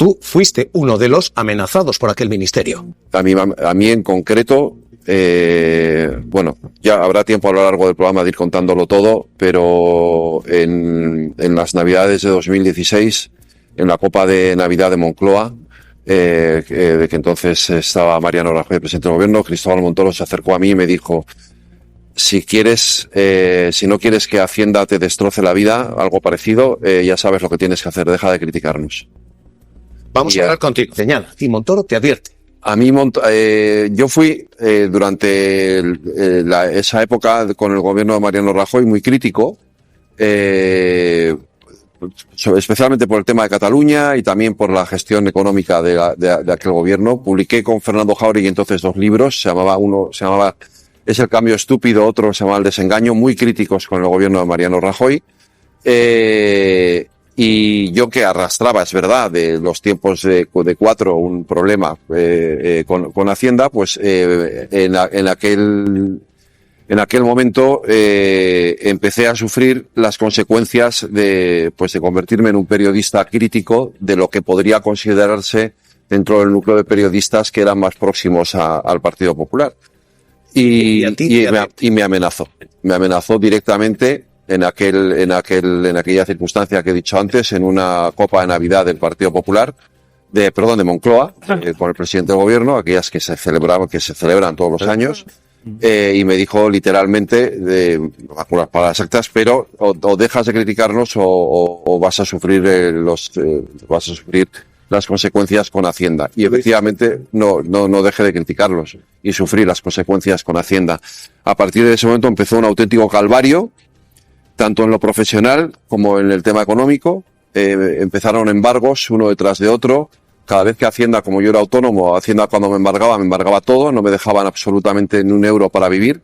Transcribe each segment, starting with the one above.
Tú fuiste uno de los amenazados por aquel ministerio. A mí en concreto, bueno, ya habrá tiempo a lo largo del programa de ir contándolo todo, pero en las Navidades de 2016, en la Copa de Navidad de Moncloa, de que entonces estaba Mariano Rajoy, presidente del gobierno, Cristóbal Montoro se acercó a mí y me dijo: si no quieres que Hacienda te destroce la vida, algo parecido, ya sabes lo que tienes que hacer, deja de criticarnos. Vamos a hablar contigo. Señala, y Montoro te advierte. A mí, yo fui durante esa época con el gobierno de Mariano Rajoy muy crítico, especialmente por el tema de Cataluña y también por la gestión económica de aquel gobierno. Publiqué con Fernando Jáuregui entonces 2 libros, uno se llamaba Es el cambio estúpido, otro se llamaba El desengaño, muy críticos con el gobierno de Mariano Rajoy. Y yo que arrastraba, es verdad, de los tiempos de 4 un problema con Hacienda, pues en aquel momento empecé a sufrir las consecuencias de convertirme en un periodista crítico de lo que podría considerarse dentro del núcleo de periodistas que eran más próximos al Partido Popular. Y me amenazó. Me amenazó directamente en aquella circunstancia que he dicho antes, en una Copa de Navidad del Partido Popular, de Moncloa, con el presidente del gobierno, aquellas que se celebran todos los años, y me dijo literalmente, no me acuerdo las palabras exactas, pero o dejas de criticarnos o vas a sufrir las consecuencias con Hacienda. Y efectivamente no dejé de criticarlos y sufrí las consecuencias con Hacienda. A partir de ese momento empezó un auténtico calvario, tanto en lo profesional como en el tema económico. Empezaron embargos uno detrás de otro. Cada vez que Hacienda, como yo era autónomo, Hacienda cuando me embargaba todo, no me dejaban absolutamente ni un euro para vivir.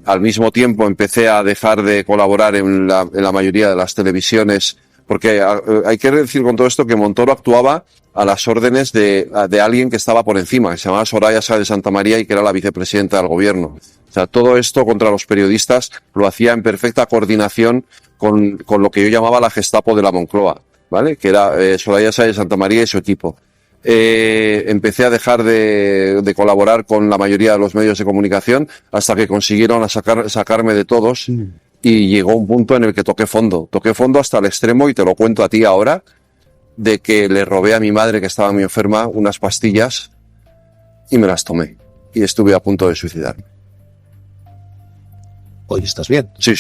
Al mismo tiempo empecé a dejar de colaborar en la mayoría de las televisiones, porque hay que decir con todo esto que Montoro actuaba a las órdenes de alguien que estaba por encima, que se llamaba Soraya Sáez de Santamaría y que era la vicepresidenta del gobierno. O sea, todo esto contra los periodistas lo hacía en perfecta coordinación con lo que yo llamaba la Gestapo de la Moncloa, ¿vale? Que era Soraya Sáez de Santamaría y su equipo. Empecé a dejar de colaborar con la mayoría de los medios de comunicación hasta que consiguieron sacarme de todos, y llegó un punto en el que toqué fondo hasta el extremo, y te lo cuento a ti ahora, de que le robé a mi madre, que estaba muy enferma, unas pastillas y me las tomé y estuve a punto de suicidarme. ¿Hoy estás bien? Sí.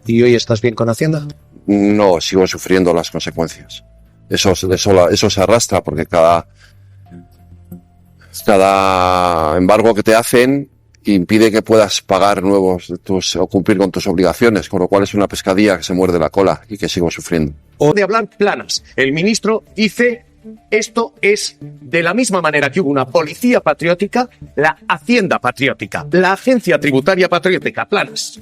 ¿Y hoy estás bien con Hacienda? No, sigo sufriendo las consecuencias. Eso se arrastra, porque cada embargo que te hacen impide que puedas pagar o cumplir con tus obligaciones, con lo cual es una pescadilla que se muerde la cola y que sigo sufriendo. O de hablar planas. El ministro dice: esto es de la misma manera que hubo una policía patriótica, la Hacienda patriótica, la agencia tributaria patriótica, planas.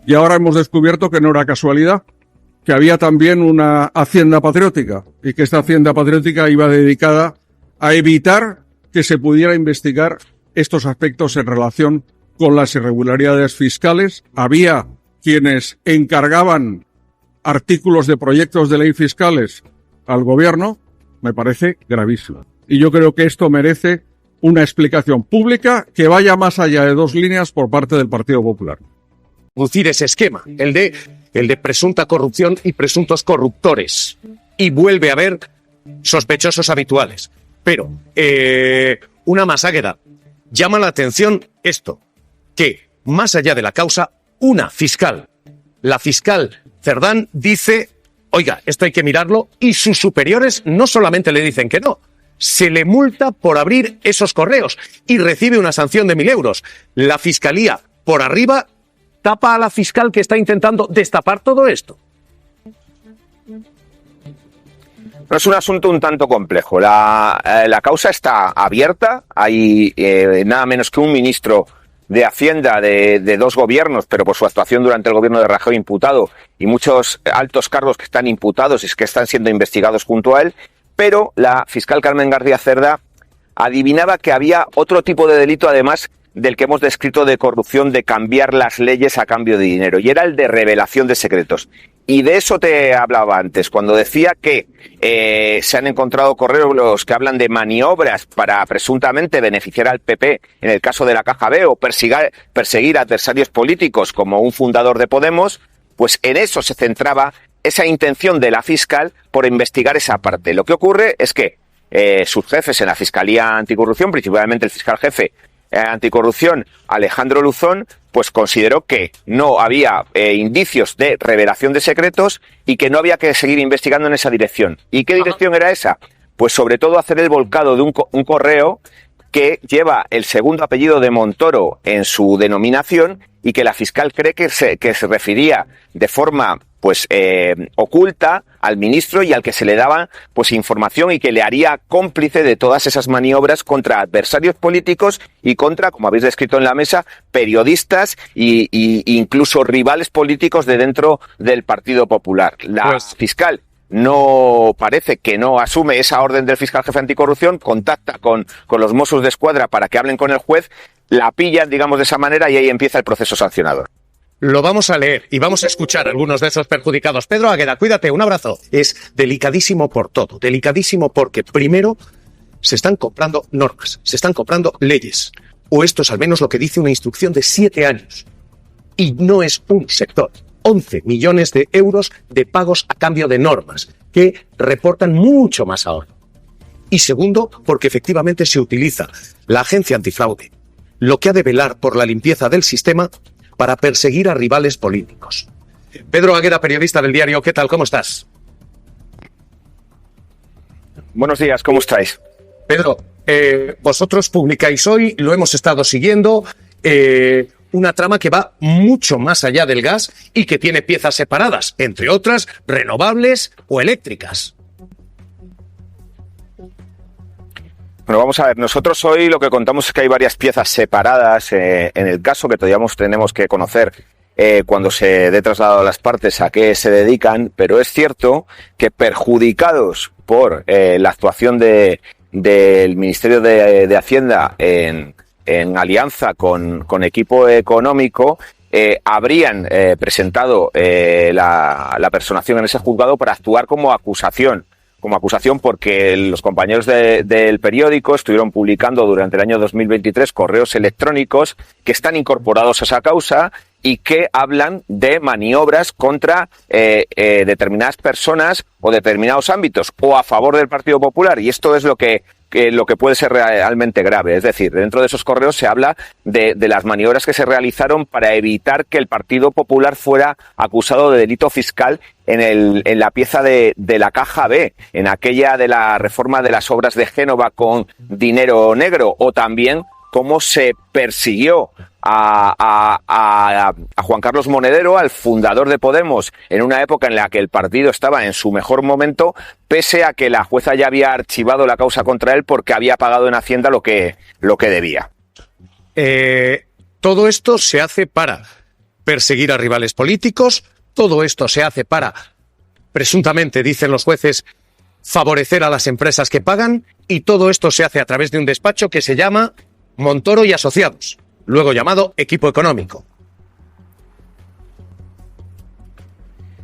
Y ahora hemos descubierto que no era casualidad, que había también una Hacienda patriótica, y que esta Hacienda patriótica iba dedicada a evitar que se pudiera investigar estos aspectos en relación con las irregularidades fiscales. Había quienes encargaban artículos de proyectos de ley fiscales al gobierno. Me parece gravísimo. Y yo creo que esto merece una explicación pública que vaya más allá de 2 líneas por parte del Partido Popular. Reducir ese esquema, el de presunta corrupción y presuntos corruptores. Y vuelve a haber sospechosos habituales. Pero, una más, Águeda. Llama la atención esto, que más allá de la causa, la fiscal Cerdán dice: oiga, esto hay que mirarlo, y sus superiores no solamente le dicen que no, se le multa por abrir esos correos y recibe una sanción de 1.000 euros. La fiscalía, por arriba, tapa a la fiscal que está intentando destapar todo esto. No es un asunto un tanto complejo. La causa está abierta. Hay nada menos que un ministro de Hacienda de 2 gobiernos, pero por su actuación durante el gobierno de Rajoy imputado, y muchos altos cargos que están imputados y que están siendo investigados junto a él. Pero la fiscal Carmen García Cerda adivinaba que había otro tipo de delito, además del que hemos descrito, de corrupción, de cambiar las leyes a cambio de dinero, y era el de revelación de secretos. Y de eso te hablaba antes, cuando decía que se han encontrado correos que hablan de maniobras para presuntamente beneficiar al PP en el caso de la Caja B o perseguir adversarios políticos como un fundador de Podemos, pues en eso se centraba esa intención de la fiscal por investigar esa parte. Lo que ocurre es que sus jefes en la Fiscalía Anticorrupción, principalmente el fiscal jefe anticorrupción Alejandro Luzón, pues consideró que no había indicios de revelación de secretos y que no había que seguir investigando en esa dirección. ¿Y qué dirección era esa? Pues sobre todo hacer el volcado de un correo que lleva el segundo apellido de Montoro en su denominación y que la fiscal cree que se refería de forma pues oculta al ministro y al que se le daba pues información y que le haría cómplice de todas esas maniobras contra adversarios políticos y contra, como habéis descrito en la mesa, periodistas e incluso rivales políticos de dentro del Partido Popular. La fiscal no parece que no asume esa orden del fiscal jefe anticorrupción, contacta con los Mossos de Escuadra para que hablen con el juez, la pillan, digamos, de esa manera y ahí empieza el proceso sancionador. Lo vamos a leer y vamos a escuchar a algunos de esos perjudicados. Pedro Águeda, cuídate, un abrazo. Es delicadísimo por todo, delicadísimo porque primero se están comprando normas, se están comprando leyes, o esto es al menos lo que dice una instrucción de 7 años. Y no es un sector. 11 millones de euros de pagos a cambio de normas, que reportan mucho más ahorro. Y segundo, porque efectivamente se utiliza la agencia antifraude, lo que ha de velar por la limpieza del sistema para perseguir a rivales políticos. Pedro Águeda, periodista del diario, ¿qué tal? ¿Cómo estás? Buenos días, ¿cómo estáis? Pedro, vosotros publicáis hoy, lo hemos estado siguiendo, una trama que va mucho más allá del gas y que tiene piezas separadas, entre otras, renovables o eléctricas. Bueno, vamos a ver, nosotros hoy lo que contamos es que hay varias piezas separadas en el caso que todavía tenemos que conocer cuando se dé traslado a las partes a qué se dedican, pero es cierto que perjudicados por la actuación del Ministerio de Hacienda en alianza con equipo económico, habrían presentado la personación en ese juzgado para actuar como acusación porque los compañeros del periódico estuvieron publicando durante el año 2023 correos electrónicos que están incorporados a esa causa y que hablan de maniobras contra determinadas personas o determinados ámbitos o a favor del Partido Popular, y esto es lo que puede ser realmente grave. Es decir, dentro de esos correos se habla de las maniobras que se realizaron para evitar que el Partido Popular fuera acusado de delito fiscal en la pieza de la Caja B, en aquella de la reforma de las obras de Génova con dinero negro, o también cómo se persiguió a Juan Carlos Monedero, al fundador de Podemos, en una época en la que el partido estaba en su mejor momento, pese a que la jueza ya había archivado la causa contra él porque había pagado en Hacienda lo que debía. Todo esto se hace para perseguir a rivales políticos, todo esto se hace para, presuntamente, dicen los jueces, favorecer a las empresas que pagan, y todo esto se hace a través de un despacho que se llama Montoro y Asociados, luego llamado Equipo Económico.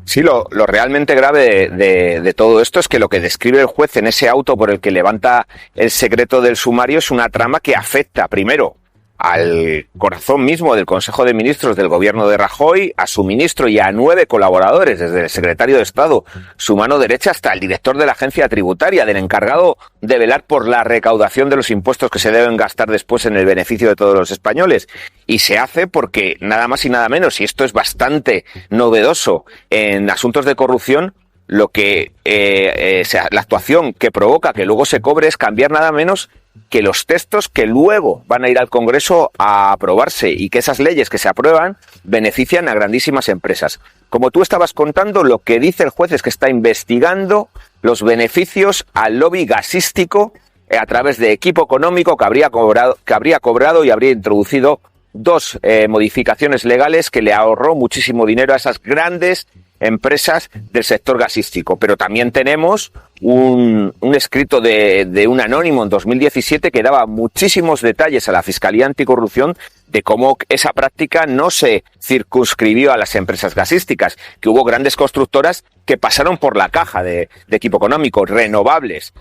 Sí, lo realmente grave de todo esto es que lo que describe el juez en ese auto por el que levanta el secreto del sumario es una trama que afecta primero al corazón mismo del Consejo de Ministros del gobierno de Rajoy, a su ministro y a 9 colaboradores, desde el secretario de Estado, su mano derecha, hasta el director de la agencia tributaria, del encargado de velar por la recaudación de los impuestos que se deben gastar después en el beneficio de todos los españoles. Y se hace porque nada más y nada menos, y esto es bastante novedoso en asuntos de corrupción, lo que la actuación que provoca que luego se cobre es cambiar nada menos que los textos que luego van a ir al Congreso a aprobarse, y que esas leyes que se aprueban benefician a grandísimas empresas. Como tú estabas contando, lo que dice el juez es que está investigando los beneficios al lobby gasístico a través de Equipo Económico que habría cobrado y habría introducido 2 modificaciones legales que le ahorró muchísimo dinero a esas grandes empresas del sector gasístico. Pero también tenemos un escrito de un anónimo en 2017 que daba muchísimos detalles a la Fiscalía Anticorrupción de cómo esa práctica no se circunscribió a las empresas gasísticas, que hubo grandes constructoras que pasaron por la caja de equipo económico, renovables.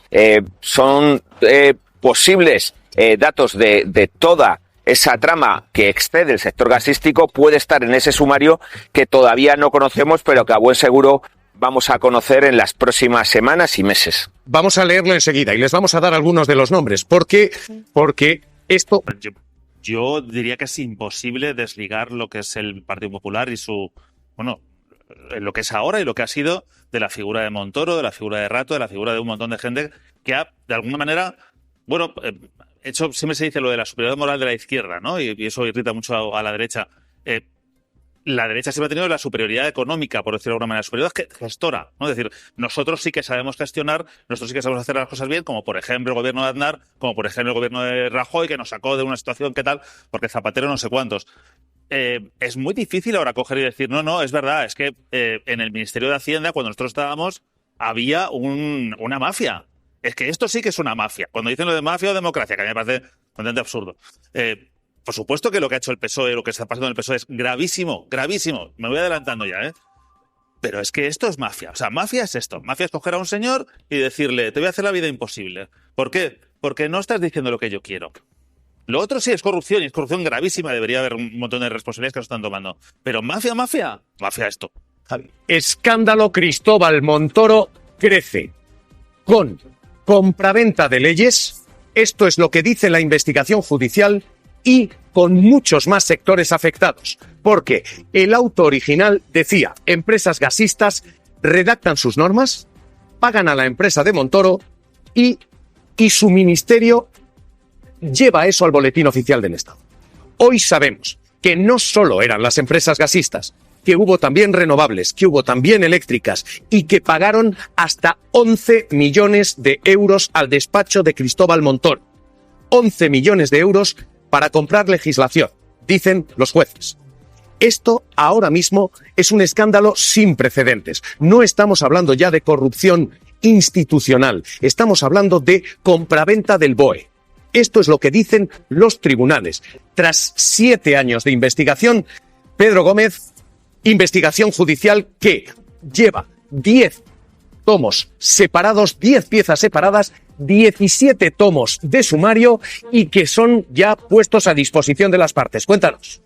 Son posibles datos de toda esa trama que excede el sector gasístico, puede estar en ese sumario que todavía no conocemos, pero que a buen seguro vamos a conocer en las próximas semanas y meses. Vamos a leerlo enseguida y les vamos a dar algunos de los nombres. Porque esto... Yo diría que es imposible desligar lo que es el Partido Popular y su... Bueno, lo que es ahora y lo que ha sido de la figura de Montoro, de la figura de Rato, de la figura de un montón de gente que ha, de alguna manera... Bueno, hecho, siempre se dice lo de la superioridad moral de la izquierda, ¿no? Y eso irrita mucho a la derecha. La derecha siempre ha tenido la superioridad económica, por decirlo de alguna manera, superioridad gestora, ¿no? Es decir, nosotros sí que sabemos gestionar, nosotros sí que sabemos hacer las cosas bien, como por ejemplo el gobierno de Aznar, como por ejemplo el gobierno de Rajoy, que nos sacó de una situación que tal, porque Zapatero no sé cuántos. Es muy difícil ahora coger y decir, no, es verdad, es que en el Ministerio de Hacienda, cuando nosotros estábamos, había una mafia. Es que esto sí que es una mafia. Cuando dicen lo de mafia o democracia, que a mí me parece completamente absurdo. Por supuesto que lo que ha hecho el PSOE, lo que está pasando en el PSOE es gravísimo, gravísimo. Me voy adelantando ya, ¿eh? Pero es que esto es mafia. O sea, mafia es esto. Mafia es coger a un señor y decirle, te voy a hacer la vida imposible. ¿Por qué? Porque no estás diciendo lo que yo quiero. Lo otro sí es corrupción, y es corrupción gravísima. Debería haber un montón de responsabilidades que nos están tomando. Pero mafia esto. Escándalo Cristóbal Montoro crece con compraventa de leyes. Esto es lo que dice la investigación judicial y con muchos más sectores afectados, porque el auto original decía, empresas gasistas redactan sus normas, pagan a la empresa de Montoro y su ministerio lleva eso al boletín oficial del Estado. Hoy sabemos que no solo eran las empresas gasistas, que hubo también renovables, que hubo también eléctricas y que pagaron hasta 11 millones de euros al despacho de Cristóbal Montoro. 11 millones de euros para comprar legislación, dicen los jueces. Esto ahora mismo es un escándalo sin precedentes. No estamos hablando ya de corrupción institucional, estamos hablando de compraventa del BOE. Esto es lo que dicen los tribunales. Tras 7 años de investigación, Pedro Gómez, investigación judicial que lleva 10 tomos separados, 10 piezas separadas, 17 tomos de sumario y que son ya puestos a disposición de las partes. Cuéntanos.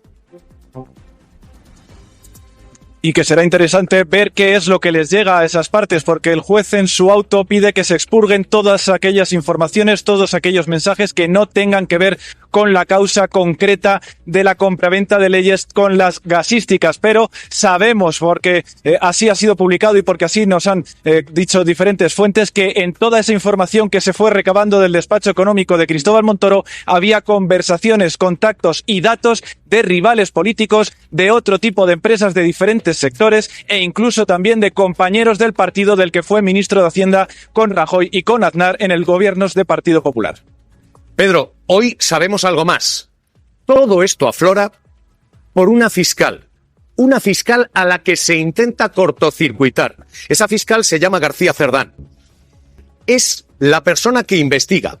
Y que será interesante ver qué es lo que les llega a esas partes, porque el juez en su auto pide que se expurguen todas aquellas informaciones, todos aquellos mensajes que no tengan que ver con la causa concreta de la compraventa de leyes con las gasísticas. Pero sabemos, porque así ha sido publicado y porque así nos han dicho diferentes fuentes, que en toda esa información que se fue recabando del despacho económico de Cristóbal Montoro había conversaciones, contactos y datos de rivales políticos, de otro tipo de empresas de diferentes sectores e incluso también de compañeros del partido del que fue ministro de Hacienda con Rajoy y con Aznar en el gobierno de Partido Popular. Pedro, hoy sabemos algo más. Todo esto aflora por una fiscal a la que se intenta cortocircuitar. Esa fiscal se llama García Cerdán. Es la persona que investiga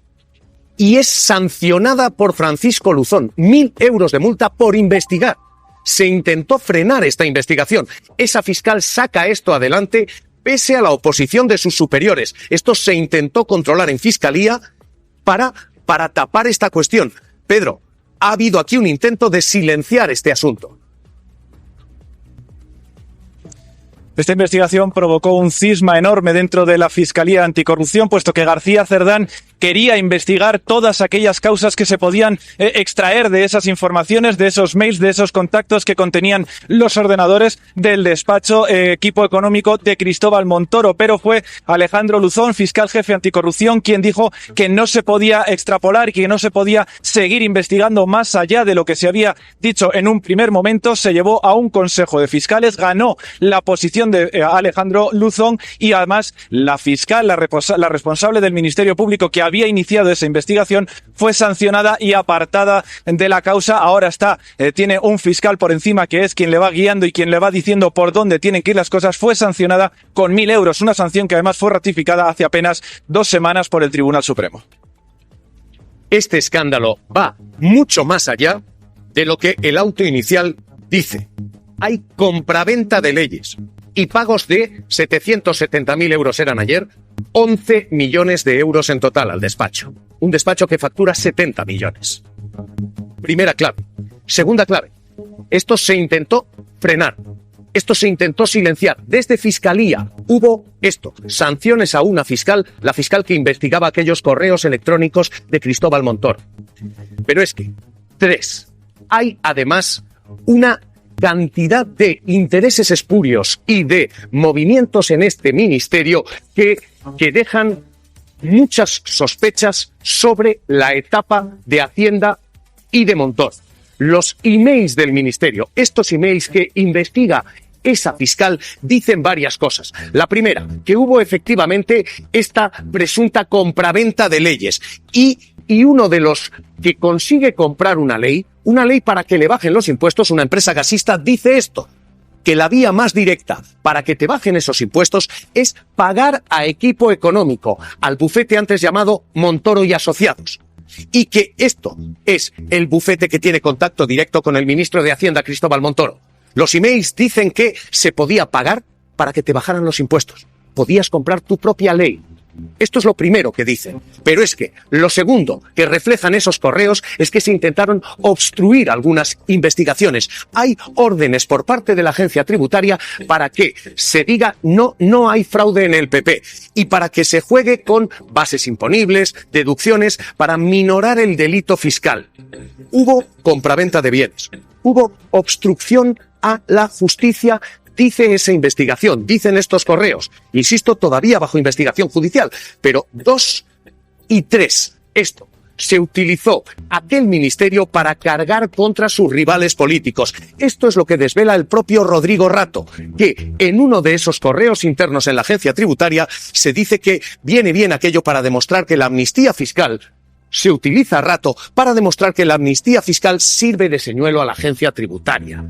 y es sancionada por Francisco Luzón. 1.000 euros de multa por investigar. Se intentó frenar esta investigación. Esa fiscal saca esto adelante pese a la oposición de sus superiores. Esto se intentó controlar en fiscalía para tapar esta cuestión. Pedro, ha habido aquí un intento de silenciar este asunto. Esta investigación provocó un cisma enorme dentro de la Fiscalía Anticorrupción, puesto que García Cerdán quería investigar todas aquellas causas que se podían extraer de esas informaciones, de esos mails, de esos contactos que contenían los ordenadores del despacho equipo económico de Cristóbal Montoro. Pero fue Alejandro Luzón, fiscal jefe anticorrupción, quien dijo que no se podía extrapolar y que no se podía seguir investigando más allá de lo que se había dicho en un primer momento. Se llevó a un consejo de fiscales, ganó la posición de Alejandro Luzón y además la fiscal, la responsable del Ministerio Público, que había iniciado esa investigación, fue sancionada y apartada de la causa. Ahora tiene un fiscal por encima que es quien le va guiando y quien le va diciendo por dónde tienen que ir las cosas. Fue sancionada con 1.000 euros, una sanción que además fue ratificada hace apenas 2 semanas por el Tribunal Supremo. Este escándalo va mucho más allá de lo que el auto inicial dice. Hay compraventa de leyes y pagos de 770.000 euros eran ayer, 11 millones de euros en total al despacho. Un despacho que factura 70 millones. Primera clave. Segunda clave. Esto se intentó frenar. Esto se intentó silenciar. Desde Fiscalía hubo sanciones a una fiscal, la fiscal que investigaba aquellos correos electrónicos de Cristóbal Montoro. Pero es que, 3, hay además una cantidad de intereses espurios y de movimientos en este ministerio que dejan muchas sospechas sobre la etapa de Hacienda y de Montoro. Los emails del ministerio, estos emails que investiga esa fiscal, dicen varias cosas. La primera, que hubo efectivamente esta presunta compraventa de leyes y uno de los que consigue comprar una ley para que le bajen los impuestos, una empresa gasista, dice esto, que la vía más directa para que te bajen esos impuestos es pagar a equipo económico, al bufete antes llamado Montoro y Asociados. Y que esto es el bufete que tiene contacto directo con el ministro de Hacienda, Cristóbal Montoro. Los emails dicen que se podía pagar para que te bajaran los impuestos. Podías comprar tu propia ley. Esto es lo primero que dicen. Pero es que lo segundo que reflejan esos correos es que se intentaron obstruir algunas investigaciones. Hay órdenes por parte de la agencia tributaria para que se diga no hay fraude en el PP y para que se juegue con bases imponibles, deducciones, para minorar el delito fiscal. Hubo compraventa de bienes. Hubo obstrucción a la justicia, dice esa investigación, dicen estos correos. Insisto, todavía bajo investigación judicial. Pero 2 y 3, esto se utilizó aquel ministerio para cargar contra sus rivales políticos. Esto es lo que desvela el propio Rodrigo Rato, que en uno de esos correos internos en la agencia tributaria se dice que viene bien aquello para demostrar que la amnistía fiscal se utiliza a Rato para demostrar que la amnistía fiscal sirve de señuelo a la agencia tributaria.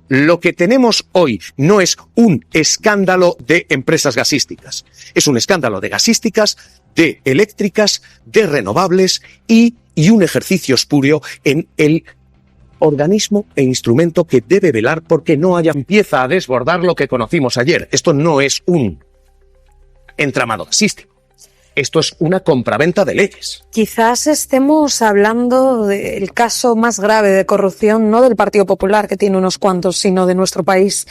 Lo que tenemos hoy no es un escándalo de empresas gasísticas. Es un escándalo de gasísticas, de eléctricas, de renovables y un ejercicio espurio en el organismo e instrumento que debe velar porque no empieza a desbordar lo que conocimos ayer. Esto no es un entramado gasístico. Esto es una compraventa de leyes. Quizás estemos hablando del caso más grave de corrupción, no del Partido Popular, que tiene unos cuantos, sino de nuestro país.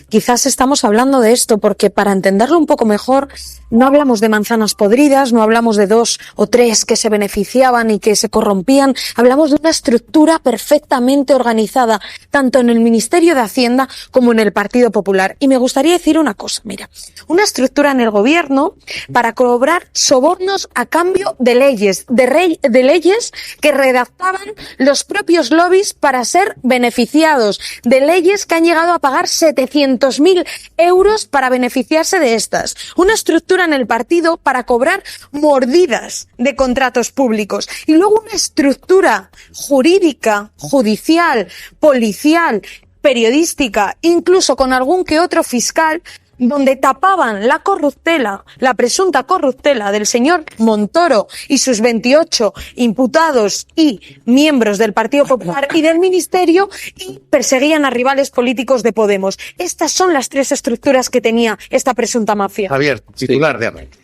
Quizás estamos hablando de esto porque, para entenderlo un poco mejor, no hablamos de manzanas podridas, no hablamos de 2 o 3 que se beneficiaban y que se corrompían. Hablamos de una estructura perfectamente organizada, tanto en el Ministerio de Hacienda como en el Partido Popular. Y me gustaría decir una cosa, mira, una estructura en el gobierno para cobrar sobornos a cambio de leyes, de leyes que redactaban los propios lobbies para ser beneficiados, de leyes que han llegado a pagar 700.000 euros para beneficiarse de estas. Una estructura en el partido para cobrar mordidas de contratos públicos. Y luego una estructura jurídica, judicial, policial, periodística, incluso con algún que otro fiscal, donde tapaban la corruptela, la presunta corruptela del señor Montoro y sus 28 imputados y miembros del Partido Popular y del Ministerio, y perseguían a rivales políticos de Podemos. Estas son las 3 estructuras que tenía esta presunta mafia. Javier, titular de arranque.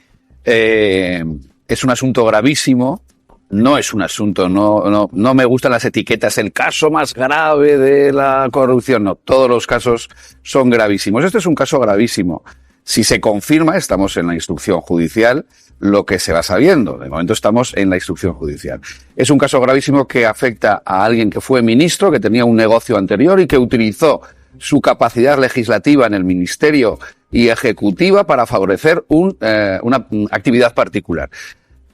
Es un asunto gravísimo. No es un asunto, no me gustan las etiquetas, el caso más grave de la corrupción. No, todos los casos son gravísimos. Este es un caso gravísimo. Si se confirma, estamos en la instrucción judicial, lo que se va sabiendo. De momento estamos en la instrucción judicial. Es un caso gravísimo que afecta a alguien que fue ministro, que tenía un negocio anterior y que utilizó su capacidad legislativa en el ministerio y ejecutiva para favorecer una actividad particular.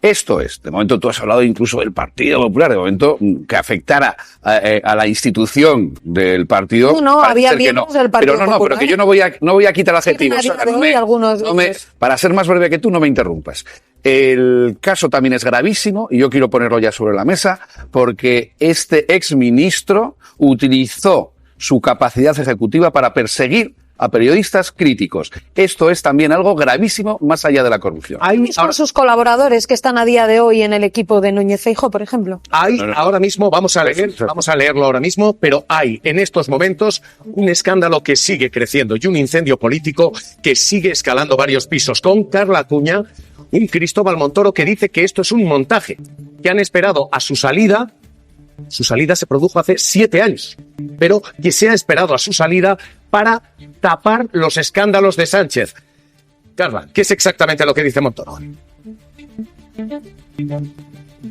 Esto es, de momento tú has hablado incluso del Partido Popular, de momento que afectara a la institución del partido. No, había miembros del Partido Popular. Pero que yo no voy a quitar adjetivos. Sí, para ser más breve que tú, no me interrumpas. El caso también es gravísimo y yo quiero ponerlo ya sobre la mesa porque este exministro utilizó su capacidad ejecutiva para perseguir a periodistas críticos. Esto es también algo gravísimo más allá de la corrupción. Son sus colaboradores que están a día de hoy en el equipo de Núñez Feijóo, por ejemplo. Hay ahora mismo, vamos a leerlo ahora mismo, pero hay en estos momentos un escándalo que sigue creciendo y un incendio político que sigue escalando varios pisos con Carla Acuña, un Cristóbal Montoro que dice que esto es un montaje, que han esperado a su salida. Su salida se produjo hace 7 años, pero que se ha esperado a su salida para tapar los escándalos de Sánchez. Carla, ¿qué es exactamente lo que dice Montoro?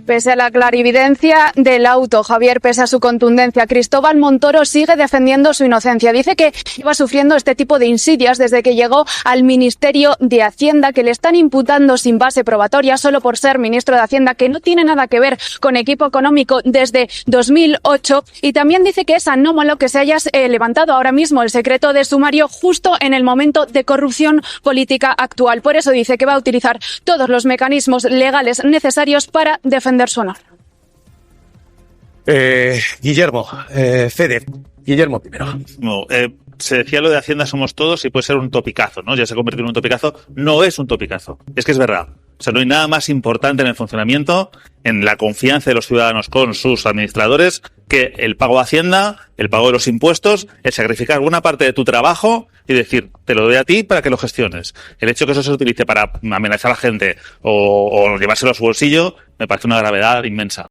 Pese a la clarividencia del auto, Javier, pese a su contundencia, Cristóbal Montoro sigue defendiendo su inocencia. Dice que iba sufriendo este tipo de insidias desde que llegó al Ministerio de Hacienda, que le están imputando sin base probatoria solo por ser ministro de Hacienda, que no tiene nada que ver con equipo económico desde 2008. Y también dice que es anómalo que se haya levantado ahora mismo el secreto de sumario justo en el momento de corrupción política actual. Por eso dice que va a utilizar todos los mecanismos legales necesarios para defender su honor. Guillermo, Fede, Guillermo primero. No, se decía lo de Hacienda somos todos y puede ser un topicazo, ¿no? Ya se ha convertido en un topicazo. No es un topicazo, es que es verdad. O sea, no hay nada más importante en el funcionamiento, en la confianza de los ciudadanos con sus administradores, que el pago de Hacienda, el pago de los impuestos, el sacrificar alguna parte de tu trabajo y decir, te lo doy a ti para que lo gestiones. El hecho de que eso se utilice para amenazar a la gente o llevárselo a su bolsillo, me parece una gravedad inmensa.